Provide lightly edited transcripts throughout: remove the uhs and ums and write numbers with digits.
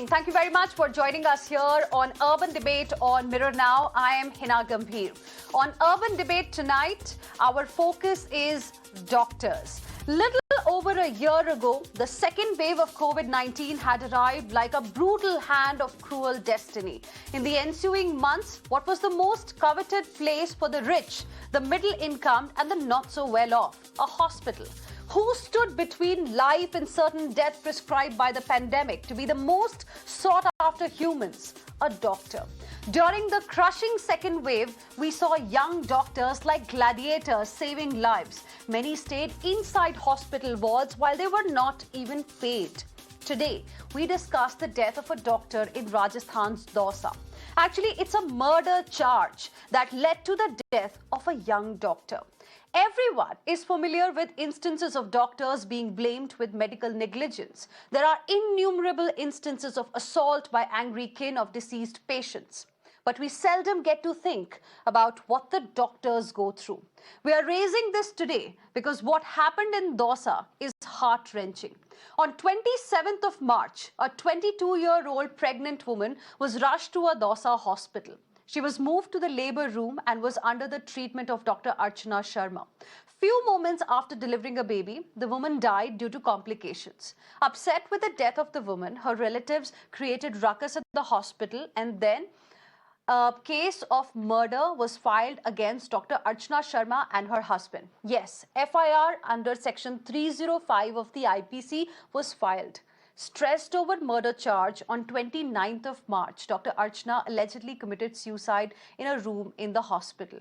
morning. Thank you very much for joining us here on Urban Debate on Mirror Now. I am Hina Gambhir. On Urban Debate tonight, our focus is doctors. Little over a year ago, the second wave of COVID-19 had arrived like a brutal hand of cruel destiny. In the ensuing months, what was the most coveted place for the rich, the middle income and the not so well off? A hospital. Who stood between life and certain death prescribed by the pandemic to be the most sought after humans? A doctor. During the crushing second wave, we saw young doctors like gladiators saving lives. Many stayed inside hospital wards while they were not even paid. Today, we discuss the death of a doctor in Rajasthan's Dausa. Actually, it's a murder charge that led to the death of a young doctor. Everyone is familiar with instances of doctors being blamed with medical negligence. There are innumerable instances of assault by angry kin of deceased patients. But we seldom get to think about what the doctors go through. We are raising this today because what happened in Dausa is heart-wrenching. On 27th of March, a 22-year-old pregnant woman was rushed to a Dausa hospital. She was moved to the labor room and was under the treatment of Dr. Archana Sharma. Few moments after delivering a baby, the woman died due to complications. Upset with the death of the woman, her relatives created ruckus at the hospital, and then a case of murder was filed against Dr. Archana Sharma and her husband. Yes, FIR under Section 305 of the IPC was filed. Stressed over murder charge, on 29th of March, Dr. Archana allegedly committed suicide in a room in the hospital.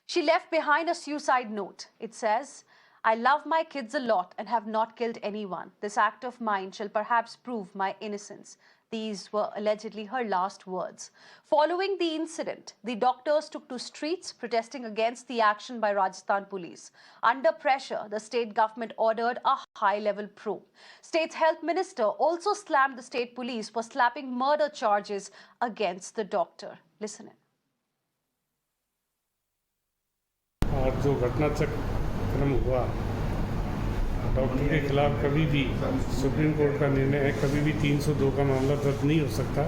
She left behind a suicide note. It says, "I love my kids a lot and have not killed anyone. This act of mine shall perhaps prove my innocence." These were allegedly her last words. Following the incident, the doctors took to streets protesting against the action by Rajasthan police. Under pressure, the state government ordered a high-level probe. State's health minister also slammed the state police for slapping murder charges against the doctor. Listen in. आज जो घटनाक्रम हुआ, doctor के खिलाफ कभी भी supreme court का निर्णय है, कभी भी 302 का मामला दर्ज नहीं हो सकता।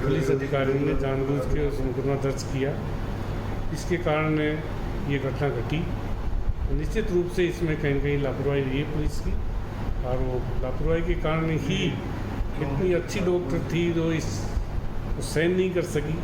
पुलिस अधिकारियों ने जानबूझ के उस मुकदमा दर्ज किया, इसके कारण ये घटना घटी। निश्चित रूप से इसमें कहीं न कहीं लापरवाही हुई है पुलिस की, और वो लापरवाही के कारण ही इतनी अच्छी डॉक्टर थी जो इस सहन नहीं कर सकी।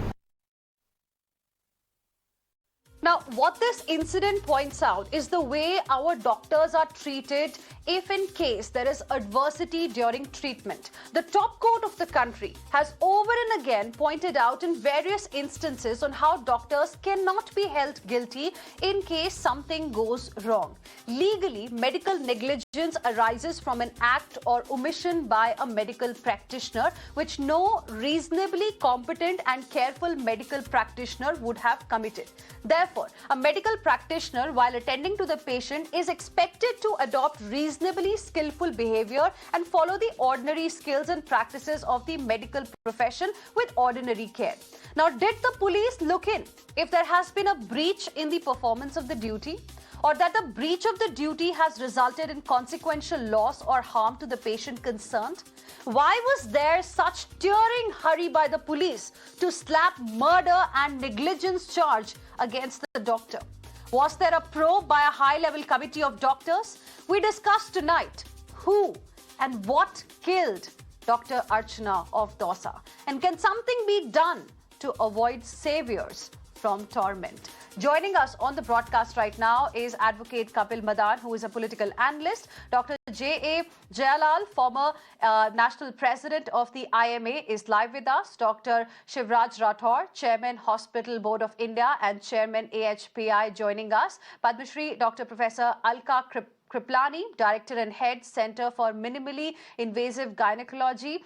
Now, what this incident points out is the way our doctors are treated if in case there is adversity during treatment. The top court of the country has over and again pointed out in various instances on how doctors cannot be held guilty in case something goes wrong. Legally, medical negligence arises from an act or omission by a medical practitioner which no reasonably competent and careful medical practitioner would have committed. Therefore, a medical practitioner, while attending to the patient, is expected to adopt reasonably skillful behavior and follow the ordinary skills and practices of the medical profession with ordinary care. Now, did the police look in if there has been a breach in the performance of the duty, or that the breach of the duty has resulted in consequential loss or harm to the patient concerned? Why was there such tearing hurry by the police to slap murder and negligence charge against the doctor? Was there a probe by a high-level committee of doctors? We discussed tonight who and what killed Dr. Archana of Dausa, and can something be done to avoid saviors from torment? Joining us on the broadcast right now is Advocate Kapil Madan, who is a political analyst. Dr. J.A. Jayalal, former National President of the IMA, is live with us. Dr. Shivraj Rathore, Chairman Hospital Board of India and Chairman AHPI, joining us. Padma Shri Dr. Professor Alka Kriplani, Director and Head, Center for Minimally Invasive Gynecology,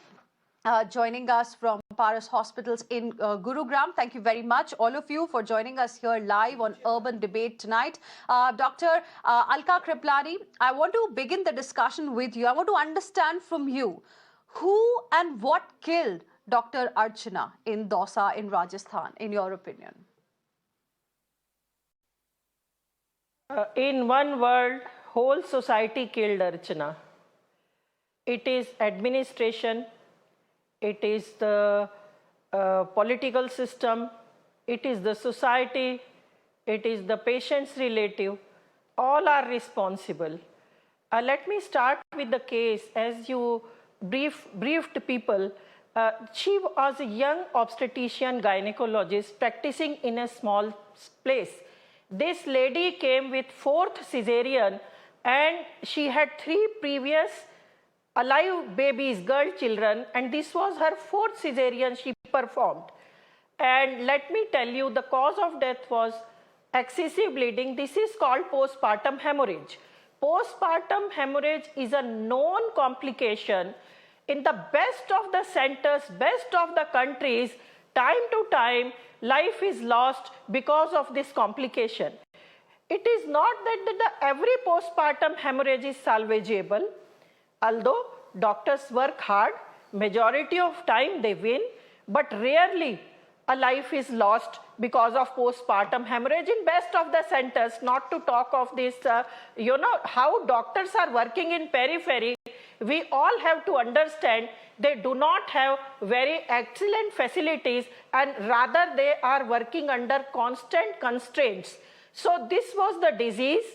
joining us from Paras Hospitals in Gurugram. Thank you very much, all of you, for joining us here live on Urban Debate tonight. Dr. Alka Kriplani, I want to begin the discussion with you. I want to understand from you who and what killed Dr. Archana in Dausa in Rajasthan, in your opinion. In one word, whole society killed Archana. it is administration, it is the political system, it is the society, it is the patient's relative, all are responsible. Let me start with the case. As you briefed people, she was a young obstetrician gynecologist practicing in a small place. This lady came with 4th cesarean and she had 3 previous alive babies, girl children, and this was her 4th cesarean she performed. And let me tell you, the cause of death was excessive bleeding. This is called postpartum hemorrhage. Postpartum hemorrhage is a known complication in the best of the centers, best of the countries. Time to time, life is lost because of this complication. It is not that every postpartum hemorrhage is salvageable. Although doctors work hard, majority of time they win, but rarely a life is lost because of postpartum hemorrhage in best of the centers, not to talk of this, how doctors are working in periphery. We all have to understand they do not have very excellent facilities and rather they are working under constant constraints. So this was the disease.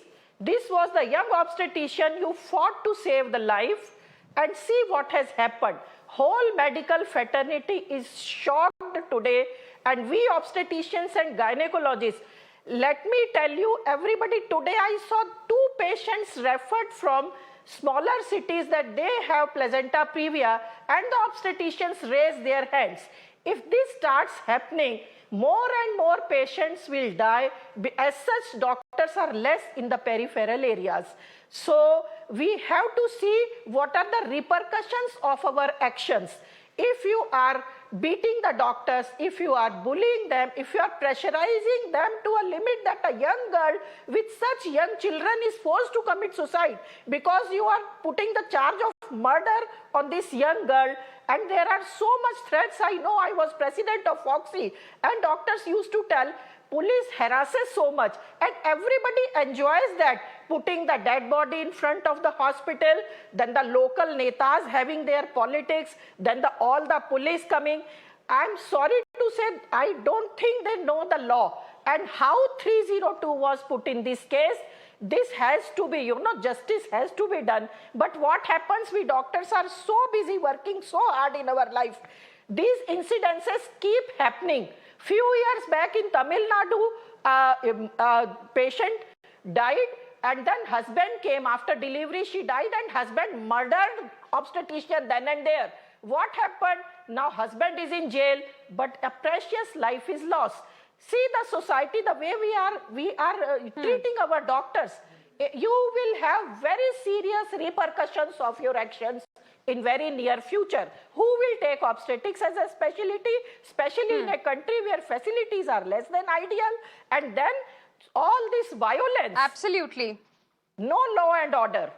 This was the young obstetrician who fought to save the life, and see what has happened. Whole medical fraternity is shocked today, and we obstetricians and gynecologists, let me tell you, everybody, today I saw 2 patients referred from smaller cities that they have placenta previa, and the obstetricians raise their hands. If this starts happening, more and more patients will die. As such, doctors are less in the peripheral areas. So we have to see what are the repercussions of our actions. If you are beating the doctors, if you are bullying them, if you are pressurizing them to a limit that a young girl with such young children is forced to commit suicide because you are putting the charge of murder on this young girl, and there are so much threats. I know, I was president of FOXI and doctors used to tell police harasses so much, and everybody enjoys that, putting the dead body in front of the hospital, then the local netas having their politics, then all the police coming. I'm sorry to say, I don't think they know the law and how 302 was put in this case. This has to be, justice has to be done. But what happens, we doctors are so busy working so hard in our life. These incidences keep happening. Few years back in Tamil Nadu, patient died and then husband came after delivery, she died and husband murdered obstetrician then and there. What happened? Now husband is in jail, but a precious life is lost. See the society, the way we are treating our doctors. You will have very serious repercussions of your actions in very near future. Who will take obstetrics as a specialty, especially in a country where facilities are less than ideal, and then all this violence. Absolutely. No law and order.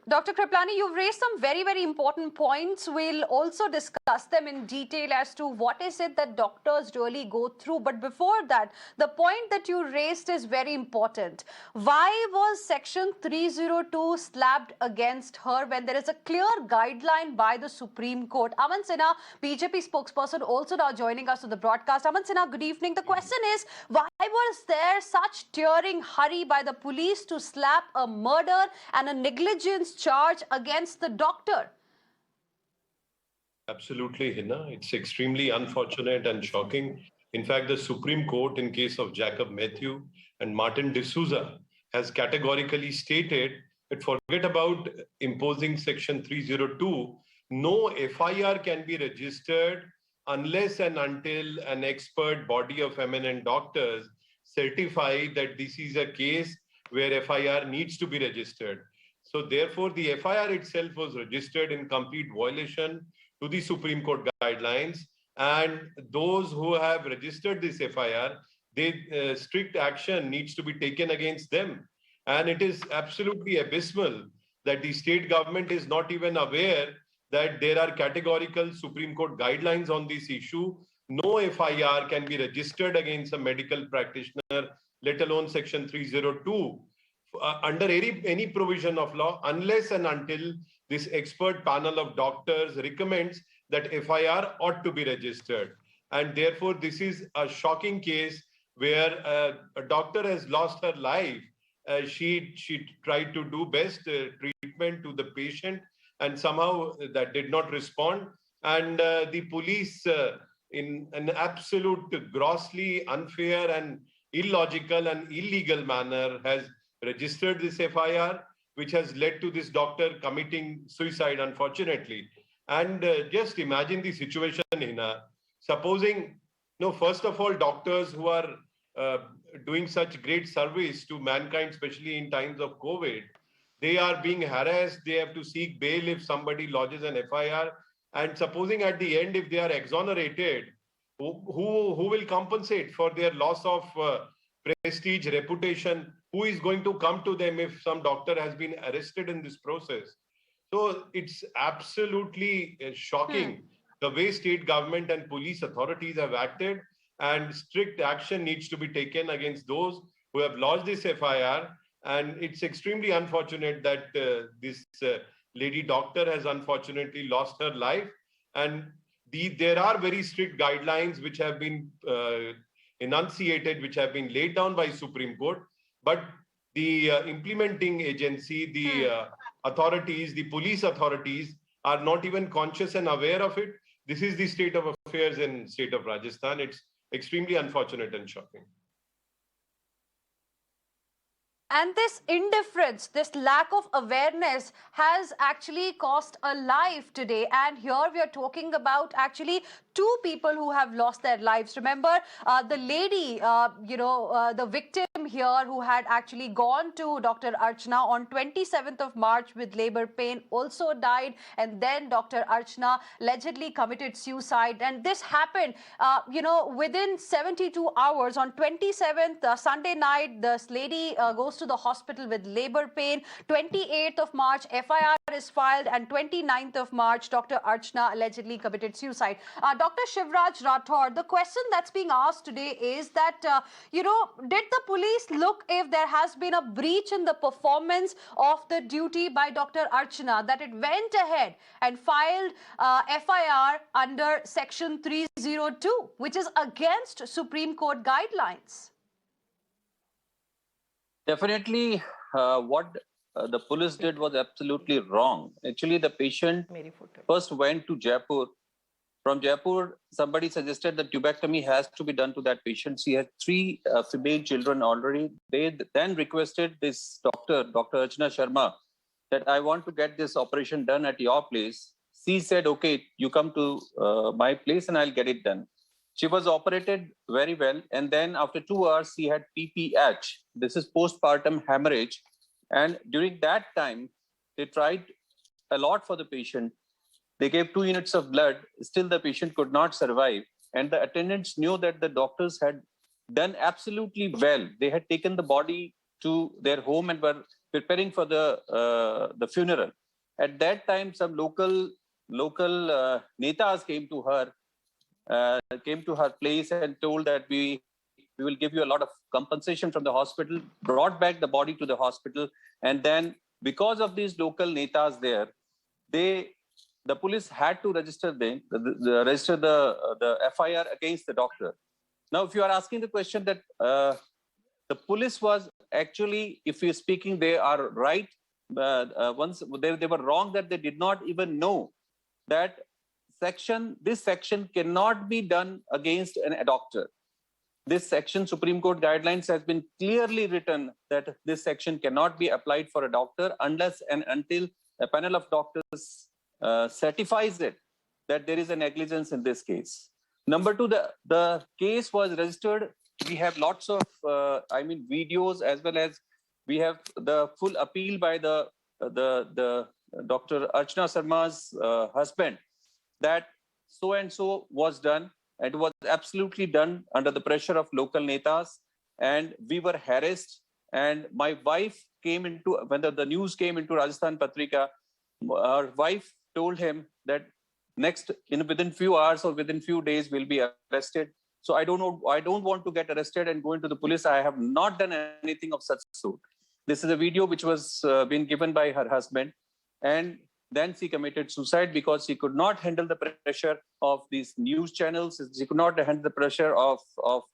Dr. Kriplani, you've raised some very, very important points. We'll also discuss them in detail as to what is it that doctors really go through. But before that, the point that you raised is very important. Why was Section 302 slapped against her when there is a clear guideline by the Supreme Court? Aman Sinha, BJP spokesperson, also now joining us on the broadcast. Aman Sinha, good evening. The question is, why was there such tearing hurry by the police to slap a murder and a negligence charge against the doctor? Absolutely, Hina. It's extremely unfortunate and shocking. In fact, the Supreme Court, in case of Jacob Matthew and Martin D'Souza, has categorically stated that forget about imposing Section 302, no FIR can be registered unless and until an expert body of eminent doctors certify that this is a case where FIR needs to be registered. So therefore, the FIR itself was registered in complete violation to the Supreme Court guidelines. And those who have registered this FIR, strict action needs to be taken against them. And it is absolutely abysmal that the state government is not even aware that there are categorical Supreme Court guidelines on this issue. No FIR can be registered against a medical practitioner, let alone Section 302. under any provision of law unless and until this expert panel of doctors recommends that FIR ought to be registered. And therefore, this is a shocking case where a doctor has lost her life. She tried to do best treatment to the patient, and somehow that did not respond. And the police, in an absolute grossly unfair and illogical and illegal manner, has registered this FIR, which has led to this doctor committing suicide, unfortunately. And just imagine the situation, Hina. Supposing, first of all, doctors who are doing such great service to mankind, especially in times of COVID, they are being harassed. They have to seek bail if somebody lodges an FIR. And supposing at the end, if they are exonerated, who will compensate for their loss of prestige, reputation? Who is going to come to them if some doctor has been arrested in this process? So it's absolutely shocking the way state government and police authorities have acted, and strict action needs to be taken against those who have lodged this FIR. And it's extremely unfortunate that this lady doctor has unfortunately lost her life. And there are very strict guidelines which have been enunciated, which have been laid down by Supreme Court. But the implementing agency, the authorities, the police authorities are not even conscious and aware of it. This is the state of affairs in state of Rajasthan. It's extremely unfortunate and shocking. And this indifference, this lack of awareness has actually cost a life today. And here we are talking about actually two people who have lost their lives. Remember, the lady, the victim here who had actually gone to Dr. Archana on 27th of March with labor pain also died. And then Dr. Archana allegedly committed suicide. And this happened, within 72 hours. On 27th, Sunday night, this lady goes to the hospital with labor pain. 28th of March, FIR is filed, and 29th of March, Dr. Archana allegedly committed suicide. Dr. Shivraj Rathod, the question that's being asked today is that, did the police look if there has been a breach in the performance of the duty by Dr. Archana, that it went ahead and filed FIR under Section 302, which is against Supreme Court guidelines? Definitely, what the police did was absolutely wrong. Actually, the patient first went to Jaipur. From Jaipur, somebody suggested that tubectomy has to be done to that patient. She had 3 female children already. They then requested this Dr. Archana Sharma that I want to get this operation done at your place. She said, okay, you come to my place and I'll get it done. She was operated very well. And then after 2 hours, she had PPH. This is postpartum hemorrhage. And during that time, they tried a lot for the patient. They gave 2 units of blood. Still, the patient could not survive. And the attendants knew that the doctors had done absolutely well. They had taken the body to their home and were preparing for the funeral. At that time, some local netas came to her place and told that we will give you a lot of compensation from the hospital, brought back the body to the hospital. And then because of these local netas there, the police had to register the FIR against the doctor. Now, if you are asking the question that the police was actually, if you're speaking, they are right. Once they were wrong that they did not even know that this section cannot be done against a doctor. This section, Supreme Court guidelines, has been clearly written that this section cannot be applied for a doctor unless and until a panel of doctors certifies it that there is a negligence in this case. Number 2, the case was registered. We have lots of, videos, as well as we have the full appeal by the Dr. Archana Sharma's husband, that so and so was done. It was absolutely done under the pressure of local netas, and we were harassed. And my wife when the news came into Rajasthan Patrika, our wife told him that within few hours or within few days we'll be arrested. So I don't want to get arrested and go into the police. I have not done anything of such sort. This is a video which was been given by her husband, and then she committed suicide because she could not handle the pressure of these news channels. She could not handle the pressure of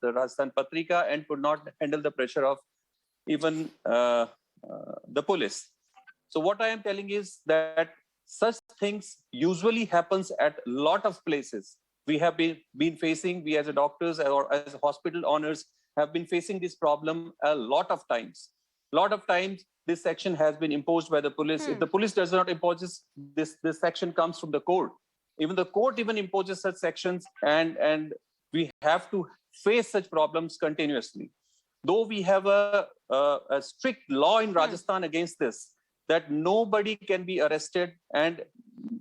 the Rajasthan Patrika, and could not handle the pressure of even the police. So what I am telling is that such things usually happens at a lot of places. We have been facing, we as a doctors or as hospital owners have been facing this problem a lot of times. This section has been imposed by the police. If the police does not impose this section comes from the court. Even the court even imposes such sections, and we have to face such problems continuously. Though we have a strict law in Rajasthan against this, that nobody can be arrested, and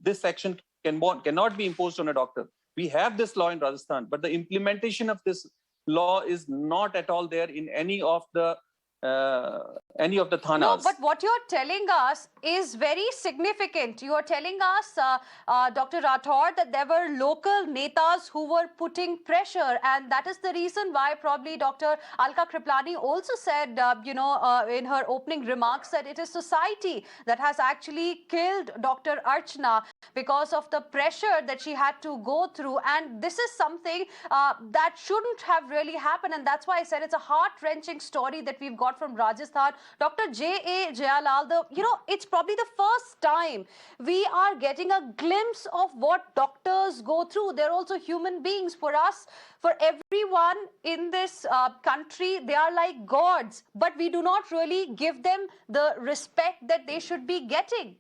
this section cannot be imposed on a doctor. We have this law in Rajasthan, but the implementation of this law is not at all there in any of the thanas. No, but what you're telling us is very significant. You are telling us, Dr. Rathore, that there were local netas who were putting pressure, and that is the reason why probably Dr. Alka Kriplani also said, in her opening remarks, that it is society that has actually killed Dr. Archana because of the pressure that she had to go through. And this is something that shouldn't have really happened, and that's why I said it's a heart-wrenching story that we've got from Rajasthan. Dr. J.A. Jayalal, it's probably the first time we are getting a glimpse of what doctors go through. They're also human beings. For us, for everyone in this country, they are like gods, but we do not really give them the respect that they should be getting.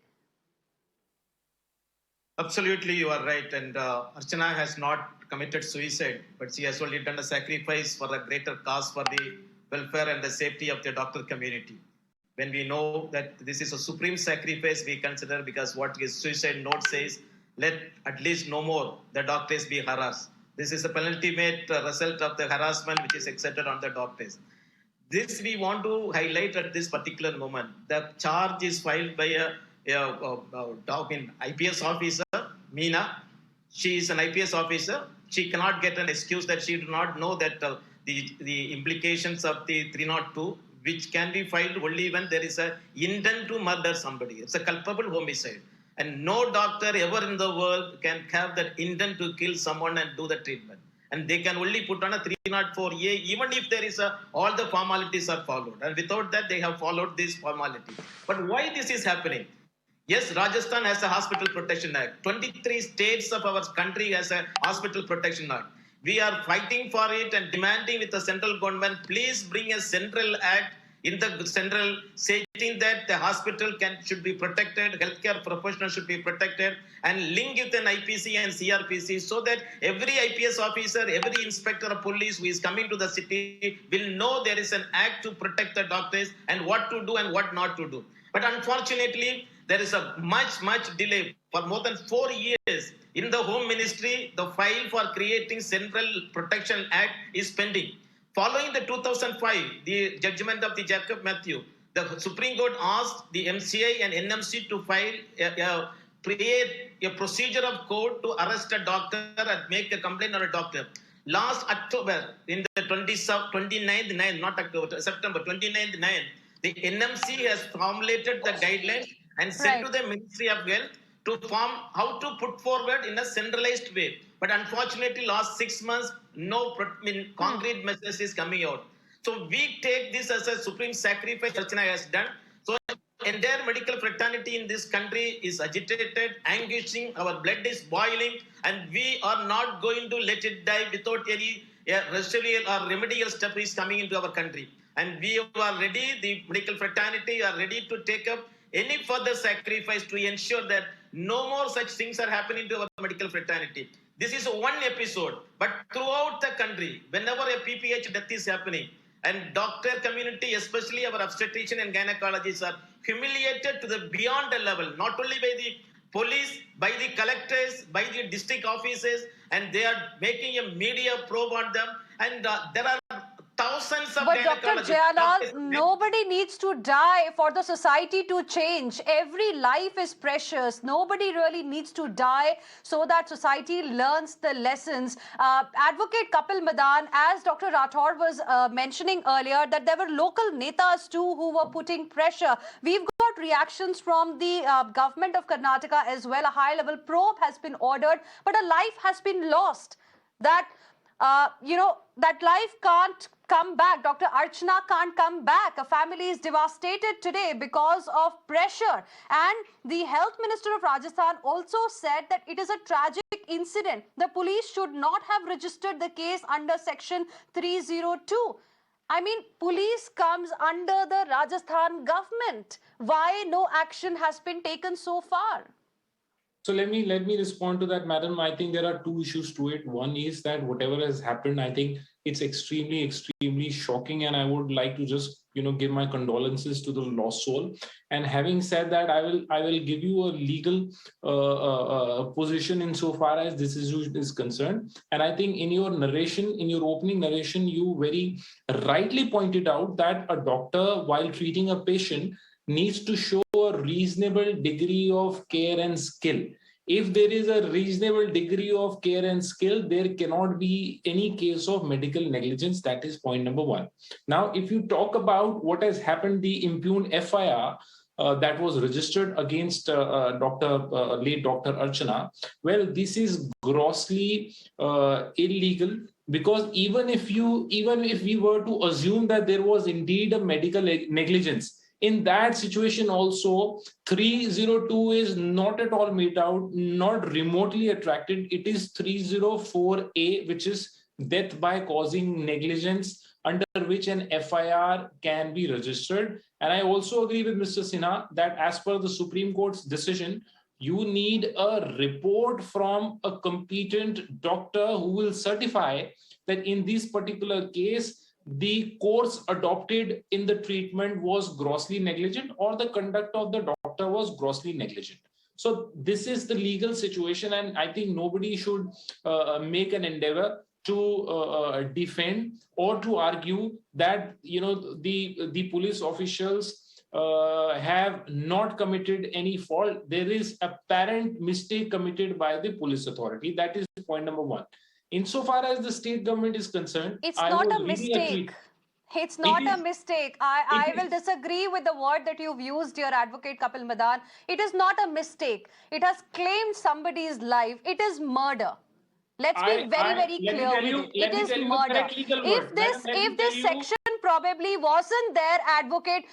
Absolutely, you are right. And Archana has not committed suicide, but she has only done a sacrifice for the greater cause, for the welfare and the safety of the doctor community. When we know that this is a supreme sacrifice, we consider, because what his suicide note says, let at least no more the doctors be harassed. This is the penultimate result of the harassment which is accepted on the doctors. This we want to highlight at this particular moment. The charge is filed by a IPS officer, Meena. She is an IPS officer. She cannot get an excuse that she do not know that the implications of the 302, which can be filed only when there is an intent to murder somebody. It's a culpable homicide. And no doctor ever in the world can have that intent to kill someone and do the treatment. And they can only put on a 304A, even if there is all the formalities are followed. And without that, they have followed this formality. But why this is happening? Yes, Rajasthan has a Hospital Protection Act. 23 states of our country has a Hospital Protection Act. We are fighting for it and demanding with the central government, please bring a central act in the central stating that the hospital should be protected, healthcare professionals should be protected, and link with an IPC and CRPC so that every IPS officer, every inspector of police who is coming to the city will know there is an act to protect the doctors and what to do and what not to do. But unfortunately, there is a much delay. For more than 4 years in the Home Ministry, the file for creating Central Protection Act is pending. Following the 2005, the judgment of the Jacob Matthew, the Supreme Court asked the MCI and NMC to create a procedure of court to arrest a doctor and make a complaint on a doctor. Last October, in the September 29th, the NMC has formulated the guidelines and sent to the Ministry of Health to form how to put forward in a centralized way. But unfortunately, last 6 months, no concrete message is coming out. So we take this as a supreme sacrifice Archana has done. So entire medical fraternity in this country is agitated, anguishing, our blood is boiling, and we are not going to let it die without any residual or remedial step is coming into our country. And we are ready, the medical fraternity are ready to take up any further sacrifice to ensure that no more such things are happening to our medical fraternity. This is one episode, but throughout the country, whenever a PPH death is happening, and doctor community, especially our obstetrician and gynecologists, are humiliated to the beyond a level, not only by the police, by the collectors, by the district offices, and they are making a media probe on them. And there are thousands of But Dr. gynecologists. Jayalal, nobody needs to die for the society to change. Every life is precious. Nobody really needs to die so that society learns the lessons. Advocate Kapil Madan, as Dr. Rathore was mentioning earlier, that there were local netas too who were putting pressure. We've got reactions from the government of Karnataka as well. A high-level probe has been ordered, but a life has been lost. That that life can't come back. Dr. Archana can't come back. A family is devastated today because of pressure. And the Health Minister of Rajasthan also said that it is a tragic incident. The police should not have registered the case under Section 302. I mean, police comes under the Rajasthan government. Why no action has been taken so far? So let me respond to that, madam. I think there are two issues to it. One is that whatever has happened, I think it's extremely shocking, and I would like to just give my condolences to the lost soul. And having said that, I will give you a legal position insofar as this issue is concerned. And I think in your narration, in your opening narration, you very rightly pointed out that a doctor, while treating a patient, needs to show a reasonable degree of care and skill. If there is a reasonable degree of care and skill, there cannot be any case of medical negligence. That is point number one. Now, if you talk about what has happened, the impugned FIR that was registered against late Dr. Archana, well, this is grossly illegal, because even if we were to assume that there was indeed a medical negligence, in that situation also, 302 is not at all made out, not remotely attracted. It is 304A, which is death by causing negligence, under which an FIR can be registered. And I also agree with Mr. Sinha that as per the Supreme Court's decision, you need a report from a competent doctor who will certify that in this particular case, the course adopted in the treatment was grossly negligent, or the conduct of the doctor was grossly negligent. So this is the legal situation, and I think nobody should make an endeavor to defend or to argue that the police officials have not committed any fault. There is apparent mistake committed by the police authority. That is point number one. Insofar as the state government is concerned, it's not a mistake. It's not a mistake. I will disagree with the word that you've used, dear Advocate Kapil Madan. It is not a mistake. It has claimed somebody's life. It is murder. Let's be very clear with it. It is murder. If this section probably wasn't there, Advocate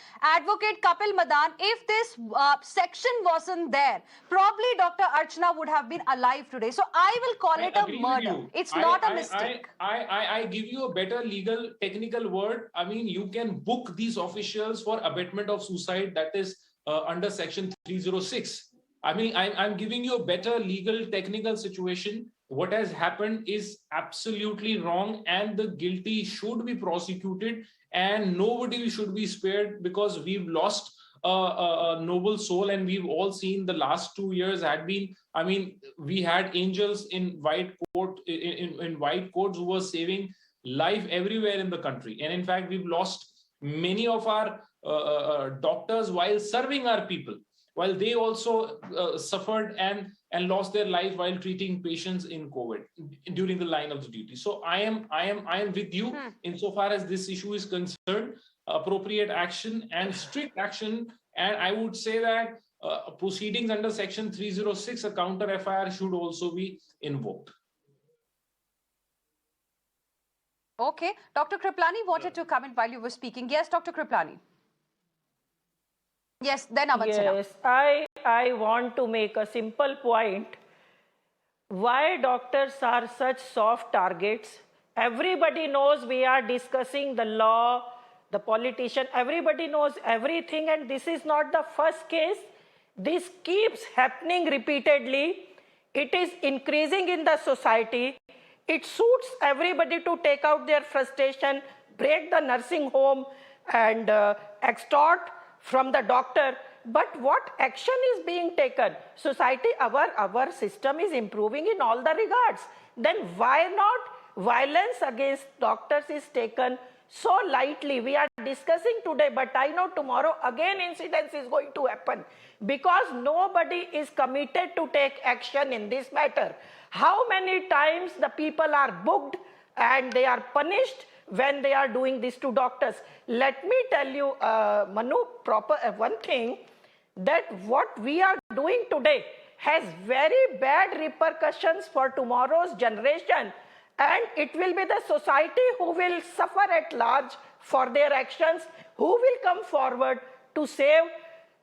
Kapil Madan, if this section wasn't there, probably Dr. Archana would have been alive today. So I will call it a murder. It's not a mistake. I give you a better legal technical word. I mean, you can book these officials for abatement of suicide, that is under Section 306. I mean, I'm giving you a better legal technical situation. What has happened is absolutely wrong, and the guilty should be prosecuted, and nobody should be spared, because we've lost a noble soul. And we've all seen the last 2 years had been, I mean, we had angels in white coat, in white coats who were saving life everywhere in the country. And in fact, we've lost many of our doctors while serving our people, while they also suffered and lost their life while treating patients in COVID during the line of the duty. So I am with you insofar as this issue is concerned. Appropriate action and strict action, and I would say that proceedings under Section 306, a counter FIR, should also be invoked. Okay, Dr. Kriplani wanted to comment while you were speaking. Yes, Dr. Kriplani. Yes, then Avansana. Yes, I want to make a simple point. Why doctors are such soft targets? Everybody knows we are discussing the law, the politician, everybody knows everything, and this is not the first case. This keeps happening repeatedly. It is increasing in the society. It suits everybody to take out their frustration, break the nursing home, and extort from the doctor. But what action is being taken? Society, our system is improving in all the regards. Then why not violence against doctors is taken so lightly. We are discussing today, but I know tomorrow again incidents is going to happen because nobody is committed to take action in this matter. How many times the people are booked and they are punished when they are doing this to doctors? Let me tell you, Manu, one thing, that what we are doing today has very bad repercussions for tomorrow's generation, and it will be the society who will suffer at large for their actions, who will come forward to save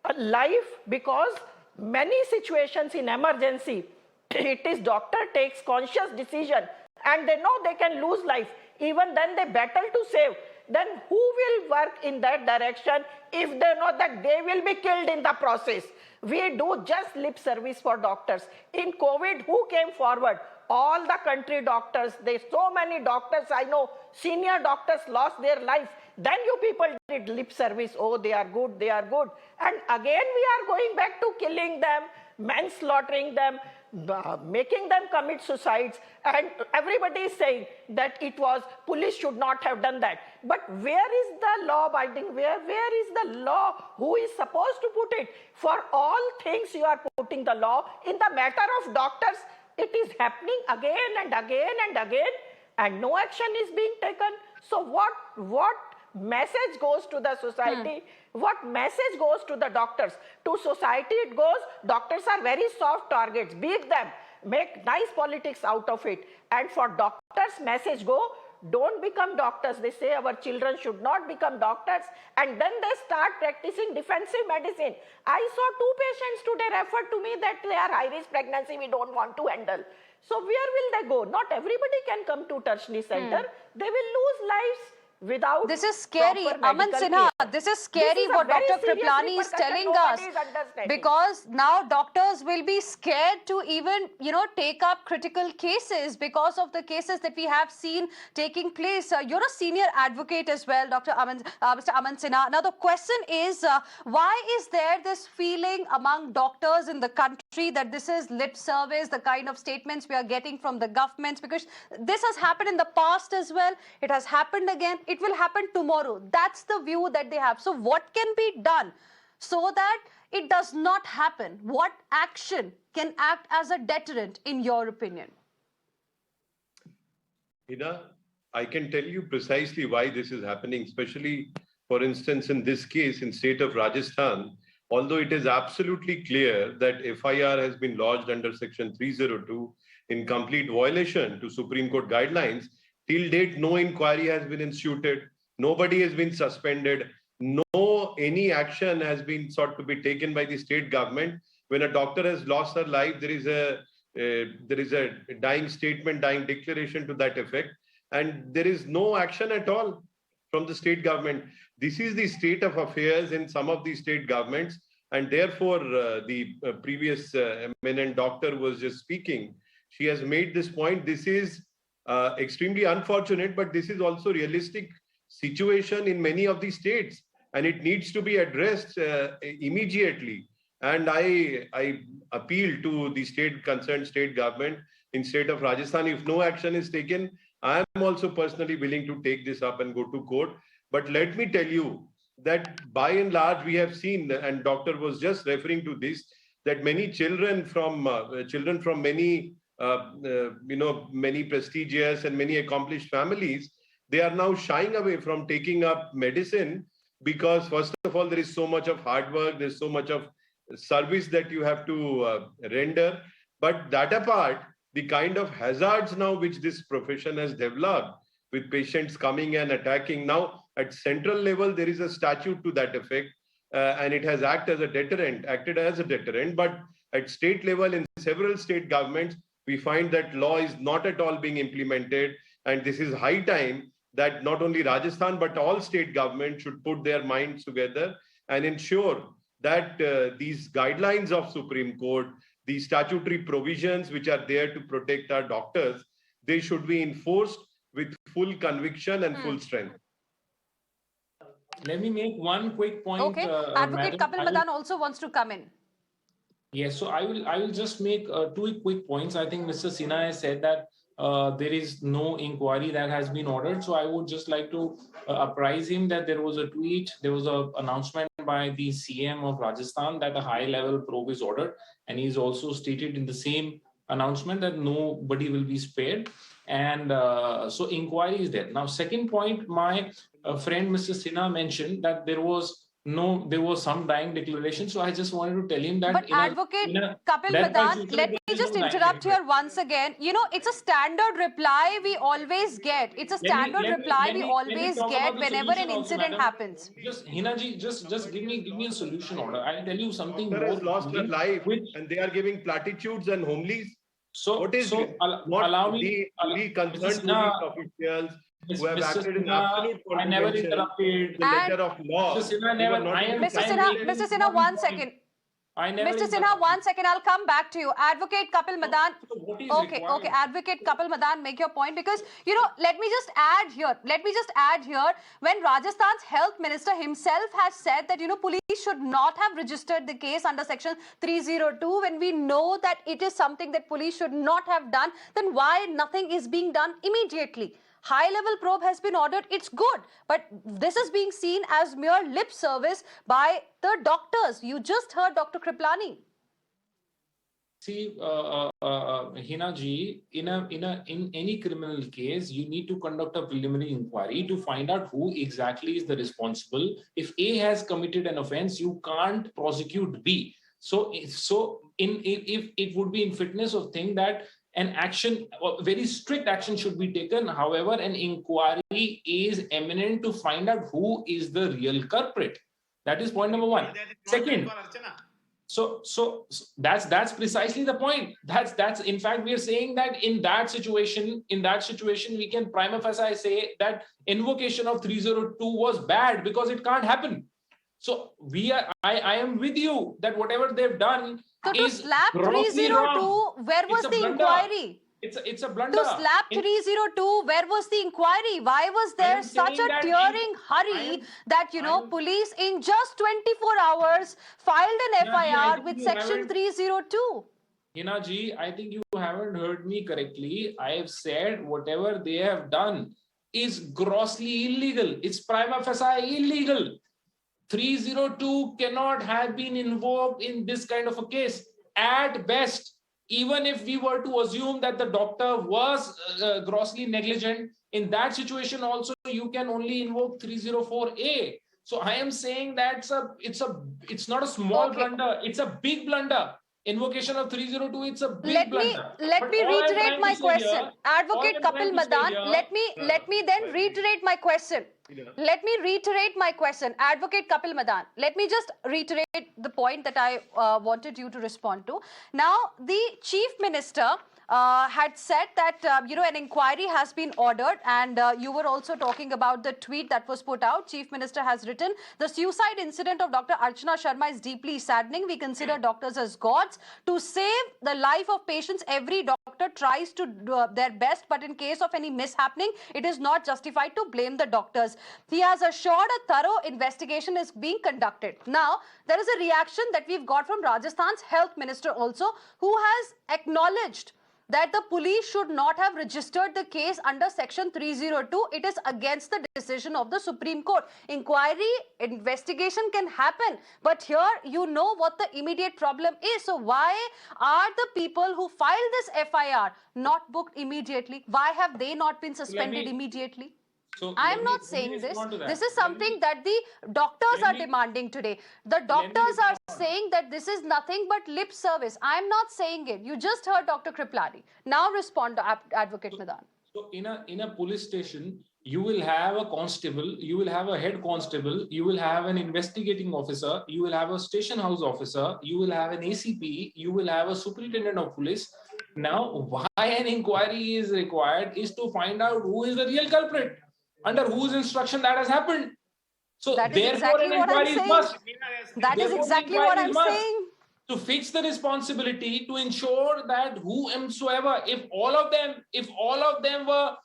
a life, because many situations in emergency, it is doctor takes conscious decision and they know they can lose life. Even then they battle to save. Then who will work in that direction if they know that they will be killed in the process? We do just lip service for doctors. In COVID, who came forward? All the country doctors. There's so many doctors I know, senior doctors lost their life. Then you people did lip service. Oh, they are good, they are good. And again we are going back to killing them, manslaughtering them, making them commit suicides, and everybody is saying that it was police should not have done that. But where is the law abiding? Where is the law? Who is supposed to put it? For all things you are putting the law. In the matter of doctors, it is happening again and again and again, and no action is being taken. So what message goes to the society? What message goes to the doctors? To society it goes, doctors are very soft targets, beat them, make nice politics out of it. And for doctors, message go, don't become doctors. They say our children should not become doctors, and then they start practicing defensive medicine. I saw 2 patients today referred to me that they are high risk pregnancy, we don't want to handle. So where will they go? Not everybody can come to tertiary center. They will lose lives without. This is scary, Aman Sinha. This is scary what Dr. Kriplani is telling us, because now doctors will be scared to even, take up critical cases because of the cases that we have seen taking place. You're a senior advocate as well, Mr. Aman Sinha. Now the question is, why is there this feeling among doctors in the country that this is lip service, the kind of statements we are getting from the governments? Because this has happened in the past as well. It has happened again. It will happen tomorrow. That's the view that they have. So what can be done so that it does not happen? What action can act as a deterrent, in your opinion? Hina, I can tell you precisely why this is happening, especially, for instance, in this case in state of Rajasthan. Although it is absolutely clear that FIR has been lodged under Section 302 in complete violation to Supreme Court guidelines, till date, no inquiry has been instituted. Nobody has been suspended. Any action has been sought to be taken by the state government. When a doctor has lost her life, there is a dying statement, dying declaration to that effect, and there is no action at all from the state government. This is the state of affairs in some of the state governments, and therefore the previous eminent doctor was just speaking. She has made this point. This is extremely unfortunate, but this is also realistic situation in many of the states, and it needs to be addressed immediately. And I appeal to the concerned state government in state of Rajasthan. If no action is taken, I am also personally willing to take this up and go to court. But let me tell you that by and large, we have seen, and doctor was just referring to this, that many children from many many prestigious and many accomplished families, they are now shying away from taking up medicine because, first of all, there is so much of hard work, there's so much of service that you have to render. But that apart, the kind of hazards now which this profession has developed, with patients coming and attacking. Now, at central level, there is a statute to that effect, and it has acted as a deterrent. But at state level, in several state governments, we find that law is not at all being implemented. And this is high time that not only Rajasthan, but all state governments should put their minds together and ensure that these guidelines of Supreme Court, the statutory provisions which are there to protect our doctors, they should be enforced with full conviction and full strength. Let me make one quick point. Okay, Advocate Kapil Madan also wants to come in. Yes, so I will just make 2 quick points. I think Mr. Sinha has said that there is no inquiry that has been ordered. So I would just like to apprise him that there was a tweet, there was an announcement by the CM of Rajasthan that a high-level probe is ordered, and he's also stated in the same announcement that nobody will be spared. And so inquiry is there. Now, second point, my friend Mr. Sinha mentioned that there was some dying declaration. So I just wanted to tell him that. But Advocate Kapil Madan, let me just interrupt here once again. You know, it's a standard reply we always get. It's a standard reply we always get whenever an incident happens. Just Hinaji, just give me a solution order. I'll tell you something more. Has lost her life, and they are giving platitudes and homilies. So what is allow me the concerned police officials who have acted in absolute I never interrupted the letter of law. Mr. Sinha, 1 second. Mr. Sinha, 1 second. I'll come back to you. Advocate Kapil Madan. Okay. Advocate Kapil Madan, make your point, because, you know, let me just add here. When Rajasthan's health minister himself has said that, you know, police should not have registered the case under section 302, when we know that it is something that police should not have done, then why nothing is being done immediately? High-level probe has been ordered, it's good, but this is being seen as mere lip service by the doctors. You just heard Dr. Kriplani. See, Hina ji, in any criminal case, you need to conduct a preliminary inquiry to find out who exactly is the responsible. If A has committed an offense, you can't prosecute B. So if it would be in fitness of thing that an action, very strict action should be taken. However, an inquiry is imminent to find out who is the real culprit. That is point number one. Second, so that's precisely the point. That's in fact, we are saying that in that situation, we can prima facie say that invocation of 302 was bad because it can't happen. So I am with you that whatever they've done. So to slap 302, where was the inquiry? It's a blunder. To slap 302, where was the inquiry? Why was there such a tearing hurry that, you know, police in just 24 hours filed an FIR with section 302? Hina ji, I think you haven't heard me correctly. I have said whatever they have done is grossly illegal. It's prima facie illegal. 302 cannot have been invoked in this kind of a case. At best, even if we were to assume that the doctor was grossly negligent, in that situation also you can only invoke 304A. So I am saying that it's not a small blunder, it's a big blunder. Invocation of 302, it's a big blunder. Let me reiterate my question. Advocate Kapil Madan, let me then reiterate my question. Let me reiterate my question. Advocate Kapil Madan, let me just reiterate the point that I wanted you to respond to. Now, the Chief Minister had said that, an inquiry has been ordered, and you were also talking about the tweet that was put out. Chief Minister has written, the suicide incident of Dr. Archana Sharma is deeply saddening. We consider doctors as gods. To save the life of patients, every doctor tries to do their best, but in case of any mishappening, it is not justified to blame the doctors. He has assured a thorough investigation is being conducted. Now, there is a reaction that we've got from Rajasthan's health minister also, who has acknowledged that the police should not have registered the case under section 302. It is against the decision of the Supreme Court. Inquiry, investigation can happen, but here you know what the immediate problem is. So why are the people who filed this FIR not booked immediately? Why have they not been suspended immediately? So I am not saying this. This is something that the doctors are demanding today. The doctors are saying that this is nothing but lip service. I am not saying it. You just heard Dr. Kriplani. Now respond to Advocate Madan. So in a police station, you will have a constable, you will have a head constable, you will have an investigating officer, you will have a station house officer, you will have an ACP, you will have a superintendent of police. Now, why an inquiry is required is to find out who is the real culprit, under whose instruction that has happened. So that is exactly what I'm saying. That is exactly what I'm saying. To fix the responsibility, to ensure that whomsoever, if all of them were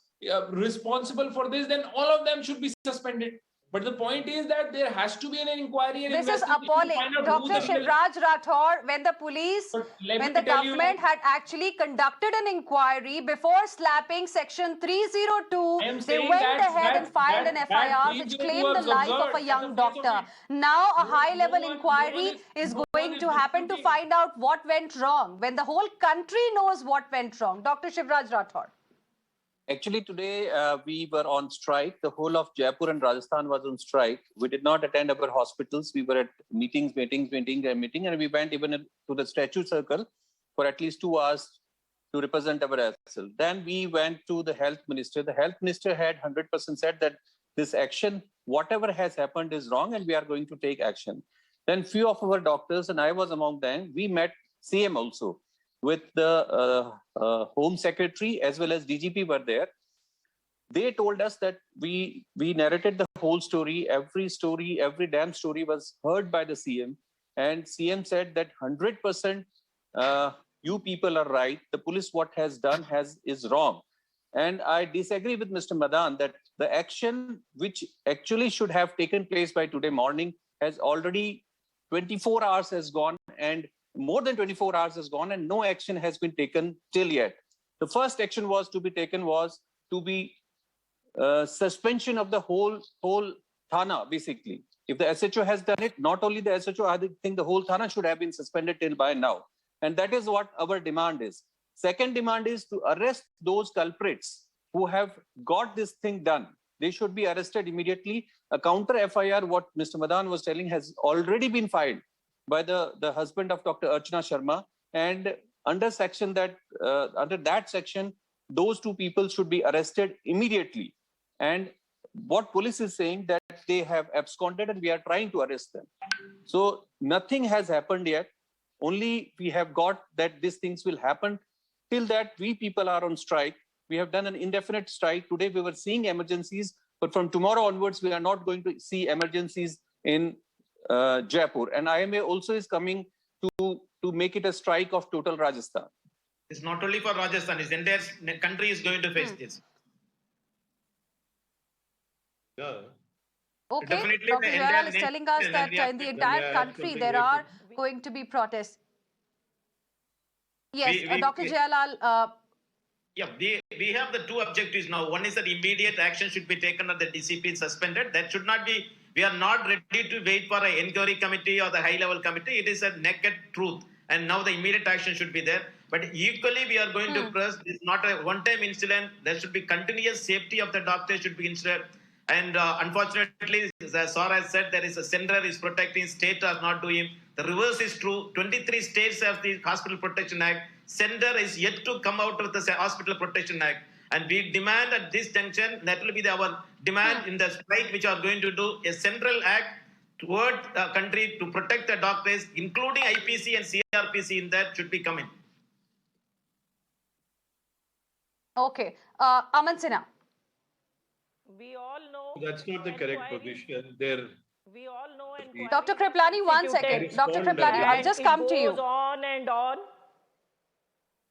responsible for this, then all of them should be suspended. But the point is that there has to be an inquiry and This is investigation to appalling. find out who Dr. the real- Shivraj Rathore, when the police, But let when me the tell you- government had actually conducted an inquiry before slapping Section 302, I am they saying went that- ahead and that- filed that- an that FIR which 302 claimed the was life of observed a at young the face of doctor. it. Now a No high-level one inquiry is going to happen to disputing. find out what went wrong, when the whole country knows what went wrong. Dr. Shivraj Rathore. Actually, today we were on strike. The whole of Jaipur and Rajasthan was on strike. We did not attend our hospitals. We were at meetings, and we went even to the statue circle for at least 2 hours to represent our SL. Then we went to the health minister. The health minister had 100% said that this action, whatever has happened, is wrong, and we are going to take action. Then few of our doctors, and I was among them, we met CM also, with the Home Secretary as well as DGP were there. They told us that we narrated the whole story, every damn story was heard by the CM. And CM said that 100% you people are right. The police what has done is wrong. And I disagree with Mr. Madan that the action which actually should have taken place by today morning has already 24 hours has gone, and more than 24 hours has gone, and no action has been taken till yet. The first action was to be taken was to be suspension of the whole Thana, basically. If the SHO has done it, not only the SHO, I think the whole Thana should have been suspended till by now. And that is what our demand is. Second demand is to arrest those culprits who have got this thing done. They should be arrested immediately. A counter FIR, what Mr. Madan was telling, has already been filed by the husband of Dr. Archana Sharma. And under that section, those two people should be arrested immediately. And what police is saying that they have absconded and we are trying to arrest them. So nothing has happened yet. Only we have got that these things will happen. Till that, we people are on strike. We have done an indefinite strike. Today we were seeing emergencies, but from tomorrow onwards, we are not going to see emergencies in Jaipur. And IMA also is coming to make it a strike of total Rajasthan. It's not only for Rajasthan, it's the entire country is going to face this. Yeah. Okay, Definitely Dr. the Jayalal is entire telling us nation that and in the we entire have country something there here are going to be protests. Yes, Dr. Jayalal, Yeah, we have the two objectives now. One is that immediate action should be taken and the DCP is suspended. That should not be, we are not ready to wait for an inquiry committee or the high-level committee. It is a naked truth. And now the immediate action should be there. But equally, we are going to press, it's not a one-time incident. There should be continuous safety of the doctor should be ensured. And unfortunately, as Sar has said, there is a center is protecting, state are not doing. The reverse is true. 23 states have the Hospital Protection Act. Center is yet to come out with the Hospital Protection Act. And we demand at this junction, that will be our demand in the strike, which are going to do a central act toward the country to protect the doctors, including IPC and CRPC in that should be coming. okay. Aman Sinha. We all know. That's not the correct position. We all know. Dr. Kriplani, 1 second. Dr. Kriplani, I'll just come to you. It goes on and on.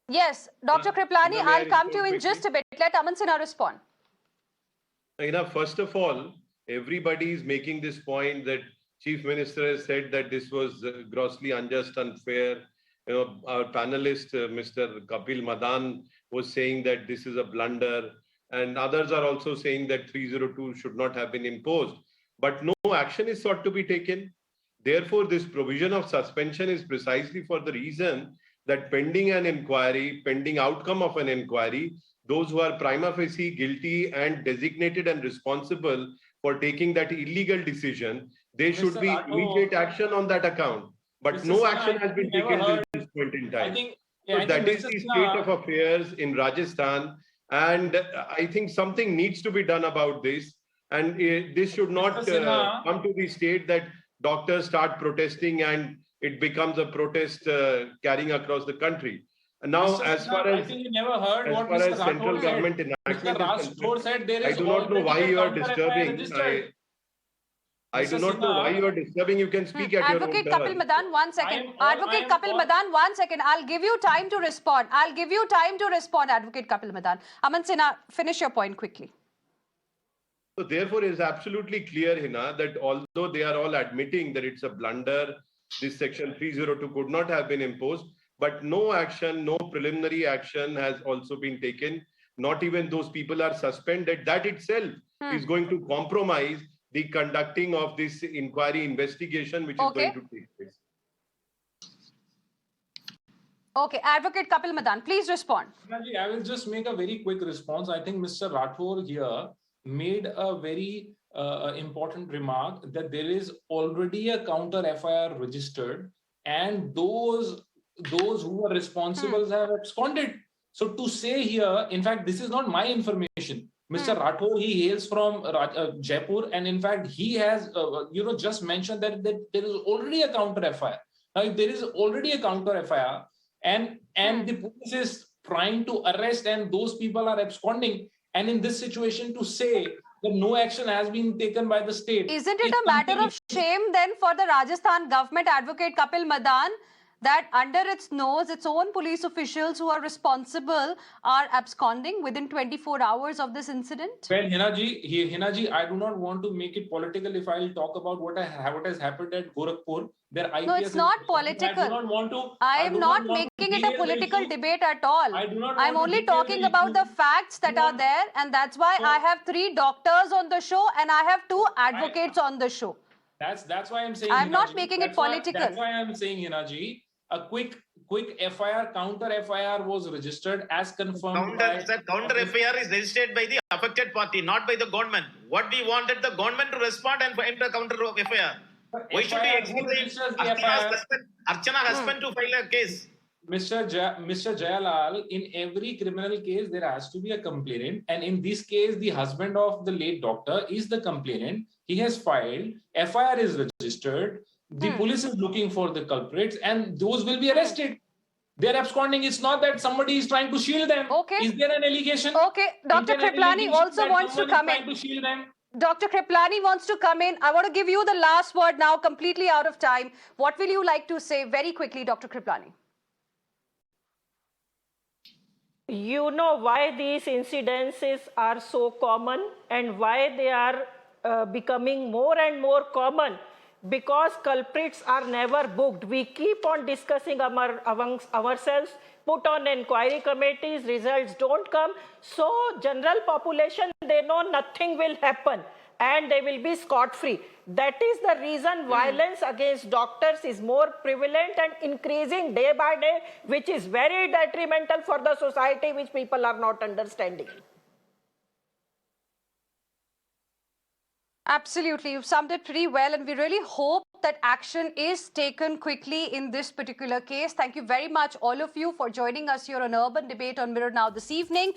Yes, Dr. Kriplani, may I I'll come to you respond in just a bit. Let Aman Sinha respond. First of all, everybody is making this point that Chief Minister has said that this was grossly unjust, unfair. Our panelist, Mr. Kapil Madan, was saying that this is a blunder. And others are also saying that 302 should not have been imposed. But no action is sought to be taken. Therefore, this provision of suspension is precisely for the reason that pending an inquiry, pending outcome of an inquiry, those who are prima facie guilty and designated and responsible for taking that illegal decision, there should be immediate action on that account. But no action has been taken at this point in time. So that is the state of affairs in Rajasthan. And I think something needs to be done about this. And this should not come to the state that doctors start protesting and it becomes a protest carrying across the country. And now, as far as central government enactment is concerned, I do not know why you are disturbing. I do not know why you are disturbing. You can speak at your own Advocate turn. Kapil Madan, 1 second. Advocate Kapil Madan, 1 second. I'll give you time to respond. Advocate Kapil Madan. Aman Sinha, finish your point quickly. So therefore, it is absolutely clear, Hina, that although they are all admitting that it's a blunder, this section 302 could not have been imposed, but no action, no preliminary action has also been taken. Not even those people are suspended. That itself is going to compromise the conducting of this inquiry investigation, which is going to take place. Okay, Advocate Kapil Madan, please respond. I will just make a very quick response. I think Mr. Rathore here made a very important remark that there is already a counter FIR registered, and those who were responsible have absconded. So to say here, in fact, this is not my information. Mr. Rathore, he hails from Jaipur, and in fact, he has just mentioned that there is already a counter FIR. Now, if there is already a counter FIR, and the police is trying to arrest and those people are absconding, and in this situation to say that no action has been taken by the state. Isn't it a matter of shame then for the Rajasthan government, Advocate Kapil Madan, that under its nose, its own police officials who are responsible are absconding within 24 hours of this incident? Well, Hinaji, I do not want to make it political if I'll talk about what has happened at Gorakhpur. No, it's not political. I am not making it a political debate at all. I'm only talking about the facts that are there, and that's why I have 3 doctors on the show and I have 2 advocates on the show. That's why I'm saying. I'm not making it political. That's why I'm saying, Hinaji, a quick FIR, counter FIR was registered as confirmed. Counter FIR is registered by the affected party, not by the government. What we wanted the government to respond and find the counter FIR. Why should we expect Archana's husband to file a case? Mr. Jayalal, in every criminal case, there has to be a complainant. And in this case, the husband of the late doctor is the complainant. He has filed, FIR is registered. The police is looking for the culprits and those will be arrested. They're absconding. It's not that somebody is trying to shield them. Okay. Is there an allegation? Okay. Dr. Kriplani also wants to come in. To shield them? Dr. Kriplani wants to come in. I want to give you the last word now, completely out of time. What will you like to say very quickly, Dr. Kriplani? You know why these incidences are so common and why they are becoming more and more common? Because culprits are never booked. We keep on discussing amongst ourselves, put on inquiry committees, results don't come. So general population, they know nothing will happen and they will be scot-free. That is the reason violence against doctors is more prevalent and increasing day by day, which is very detrimental for the society, which people are not understanding. Absolutely. You've summed it pretty well, and we really hope that action is taken quickly in this particular case. Thank you very much, all of you, for joining us here on Urban Debate on Mirror Now this evening.